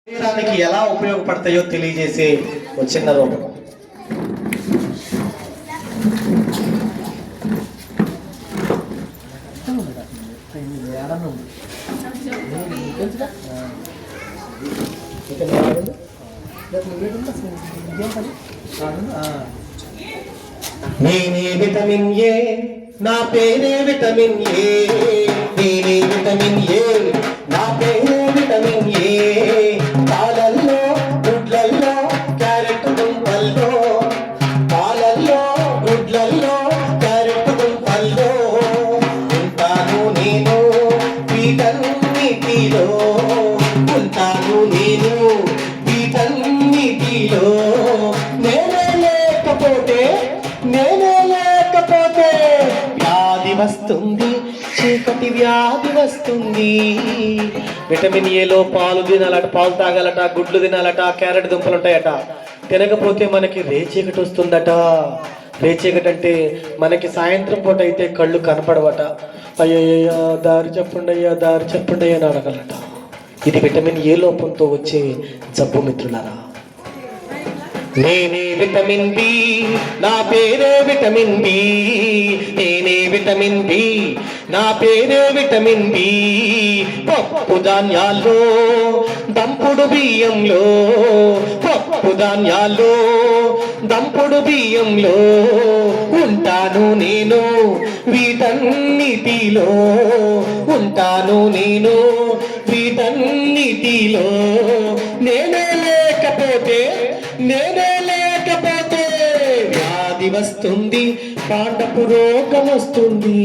శరీరానికి ఎలా ఉపయోగపడతాయో తెలియజేసే ఒక చిన్న రూపం. నేనే విటమిన్ ఏ, నా పేరే విటమిన్ ఏ. నేనే విటమిన్ ఏ, నా పేరే విటమిన్ ఏ. పాలల్లో, గుడ్లల్లో, క్యారెట్ దుంపల్లో. పాలల్లో, గుడ్లల్లో, క్యారెట్ దుంపల్లో. ఉంటాను నేను వీటన్నిటిలో. ఉంటాను నేను వీటన్నిటిలో. నేనే లేకపోతే వ్యాధి వస్తుంది, చీకటి వ్యాధి వస్తుంది. విటమిన్ ఏలో పాలు తినాలట, పాలు తాగాలట, గుడ్లు తినాలట, క్యారెట్ దుంపలు ఉంటాయట. తినకపోతే మనకి రేచీకటి వస్తుందట. రేచీకటి అంటే మనకి సాయంత్రం పూట అయితే కళ్ళు కనపడవట. అయ్యయ్యా దారి చెప్పండి అయ్యా, దారి చెప్పండి అయ్యా అని అడగలట. ఇది విటమిన్ ఏ లోపంతో వచ్చే జబ్బు మిత్రులారా. నేనే విటమిన్ బి, నా పేరే విటమిన్ బి. నేనే విటమిన్ బి, నా పేరే విటమిన్ బి. పప్పు ధాన్యాల్లో, దంపుడు బియ్యంలో. పప్పు ధాన్యాల్లో, దంపుడు బియ్యంలో. ఉంటాను నేను వీటన్నిటిలో. ఉంటాను నేను వీటన్నిటిలో. నేనే లేకపోతే వ్యాధి వస్తుంది, పాండపు రోగం వస్తుంది.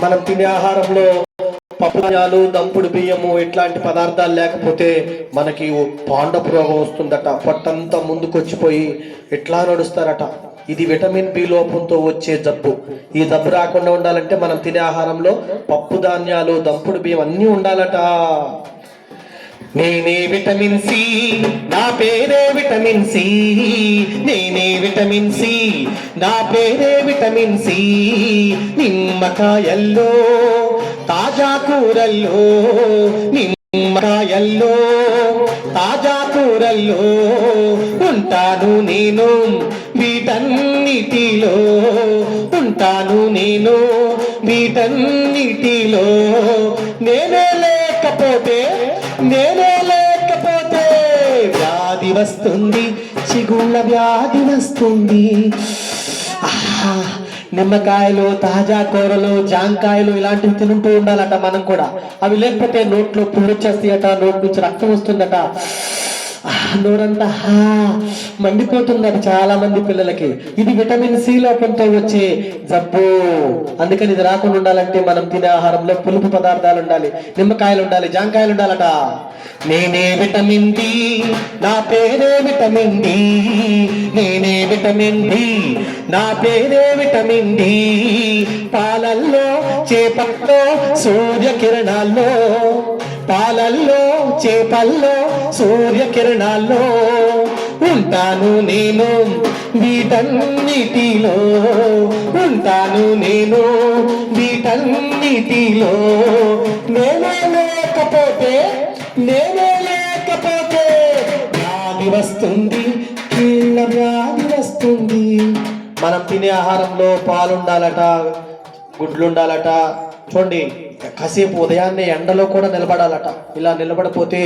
మనం తినే ఆహారంలో పప్పు ధాన్యాలు, దంపుడు బియ్యము ఇట్లాంటి పదార్థాలు లేకపోతే మనకి పాండపు రోగం వస్తుందట. పొట్టంతా ముందుకొచ్చిపోయి ఎట్లా నడుస్తారట. ఇది విటమిన్ బి లోపంతో వచ్చే జబ్బు. ఈ జబ్బు రాకుండా ఉండాలంటే మనం తినే ఆహారంలో పప్పు ధాన్యాలు, దంపుడు బియ్యం అన్నీ ఉండాలట. నేనే విటమిన్ సి, నా పేరే విటమిన్ సి. నేనే విటమిన్ సి, నా పేరే విటమిన్ సి. నిమ్మకాయల్లో, తాజా కూరల్లో. నిమ్మకాయల్లో, తాజా కూరల్లో. ఉంటాను నేను వీటన్నిటిలో. ఉంటాను నేను వీటన్నిటిలో. నేనే లేకపోతే వ్యాధి వస్తుంది, చిగుళ్ళ వ్యాధి వస్తుంది. నిమ్మకాయలు, తాజా కూరలు, జాంకాయలు ఇలాంటివి తింటూ ఉండాలట మనం కూడా. అవి లేకపోతే నోట్లో పువ్వు వచ్చేస్తాయట, నోటి నుంచి రక్తం వస్తుందట. నోరంతా మండిపోతుందట చాలా మంది పిల్లలకి. ఇది విటమిన్ సి లోపంతో వచ్చే జబ్బు. అందుకని ఇది రాకుండా ఉండాలంటే మనం తినే ఆహారంలో పులుపు పదార్థాలు ఉండాలి, నిమ్మకాయలు ఉండాలి, జాంకాయలు ఉండాలట. నేనే విటమిన్ డి, నా పేరే విటమిన్ డి. నేనే విటమిన్ డి, నా పేరే విటమిన్ డి. పాలల్లో, చేపల్లో, సూర్యకిరణాల్లో. పాలల్లో, చేపల్లో, సూర్యకిరణాల్లో. ఉంటాను నేను వీటన్నిటిలో. ఉంటాను నేను వీటన్నిటిలో. నేనే లేకపోతే వ్యాధి వస్తుంది, కీళ్ళ వ్యాధి వస్తుంది. మనం తినే ఆహారంలో పాలు ఉండాలట, గుడ్లు ఉండాలట. చూడండి, కాసేపు ఉదయాన్నే ఎండలో కూడా నిలబడాలట. ఇలా నిలబడిపోతే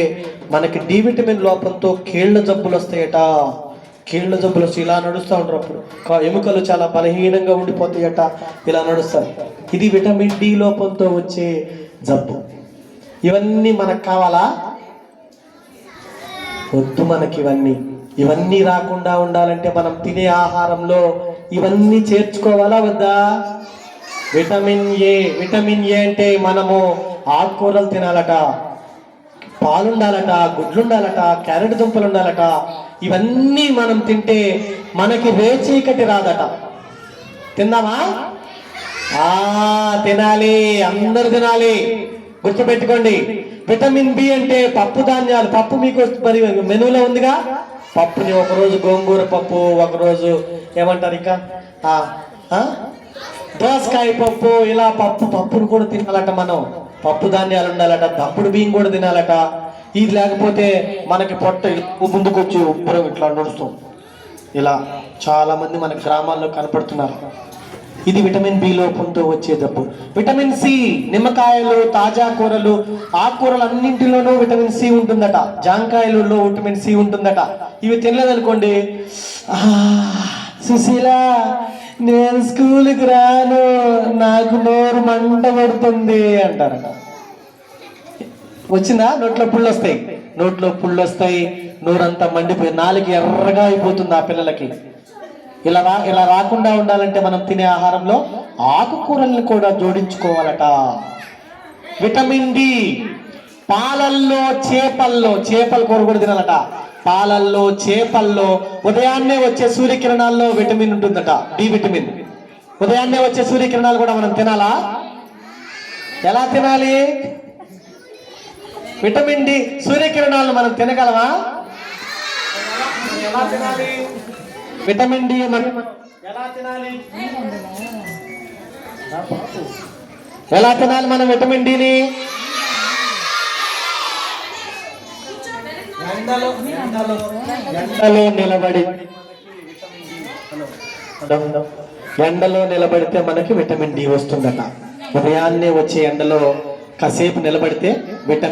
మనకి డి విటమిన్ లోపంతో కీళ్ళ జబ్బులు వస్తాయట. కీళ్ళ జబ్బులు వస్తాయి. ఇలా నడుస్తూ ఉంటారు. అప్పుడు ఎముకలు చాలా బలహీనంగా ఉండిపోతాయట. ఇలా నడుస్తారు. ఇది విటమిన్ డి లోపంతో వచ్చే జబ్బు. ఇవన్నీ మనకు కావాలా? వద్దు మనకి ఇవన్నీ రాకుండా ఉండాలంటే మనం తినే ఆహారంలో ఇవన్నీ చేర్చుకోవాలా వద్దా? విటమిన్ ఏ అంటే మనము ఆకుకూరలు తినాలట, పాలుండాలట, గుడ్లుండాలట, క్యారెట్ దుంపలు ఉండాలట. ఇవన్నీ మనం తింటే మనకి రేచీకటి రాదట. తిందామా? తినాలి, అందరు తినాలి. గుర్తుపెట్టుకోండి, విటమిన్ బి అంటే పప్పు ధాన్యాలు. పప్పు మీకు మరి మెనూలో ఉందిగా. పప్పుని ఒకరోజు గోంగూర పప్పు, ఒకరోజు ఏమంటారు ఇంకా దోసకాయ పప్పు, ఇలా పప్పును కూడా తినాలట. మనం పప్పు ధాన్యాలు ఉండాలట, దంపుడు బియ్యం కూడా తినాలట. ఇది లేకపోతే మనకి పొట్ట ముందుకు వచ్చి ఉబ్బరం ఇట్లా నడుస్తాం. ఇలా చాలా మంది మన గ్రామాల్లో కనపడుతున్నారు. ఇది విటమిన్ బి లోపంతో వచ్చే జబ్బు. విటమిన్ సి, నిమ్మకాయలు, తాజా కూరలు, ఆకుకూరలు అన్నింటిలోనూ విటమిన్ సి ఉంటుందట. జాంకాయలలో విటమిన్ సి ఉంటుందట. ఇవి తినలేదనుకోండి, సుశీల నేను స్కూల్కి రాను, నాకు నోరు మంట పడుతుంది అంటారట. వచ్చిందా? నోట్లో పుళ్ళు వస్తాయి, నోరంతా మండిపోయి నాలుగు ఎర్రగా అయిపోతుంది ఆ పిల్లలకి. ఇలా రాకుండా ఉండాలంటే మనం తినే ఆహారంలో ఆకుకూరల్ని కూడా జోడించుకోవాలట. విటమిన్ డి పాలల్లో, చేపల కూర కూడా తినాలట. పాలల్లో, చేపల్లో ఉదయాన్నే వచ్చే సూర్యకిరణాల్లో విటమిన్ ఉంటుందట, డి విటమిన్. ఉదయాన్నే వచ్చే సూర్యకిరణాలు కూడా మనం తినాలా? ఎలా తినాలి? విటమిన్ డి సూర్యకిరణాలను మనం తినగలమా? ఎలా తినాలి? విటమిన్ డి మనం ఎలా తినాలి? ఎలా తినాలి మనం విటమిన్ డిని? ఎండలో నిలబడితే మనకి విటమిన్ డి వస్తుందట. ఉదయాన్నే వచ్చే ఎండలో కాసేపు నిలబడితే విటమిన్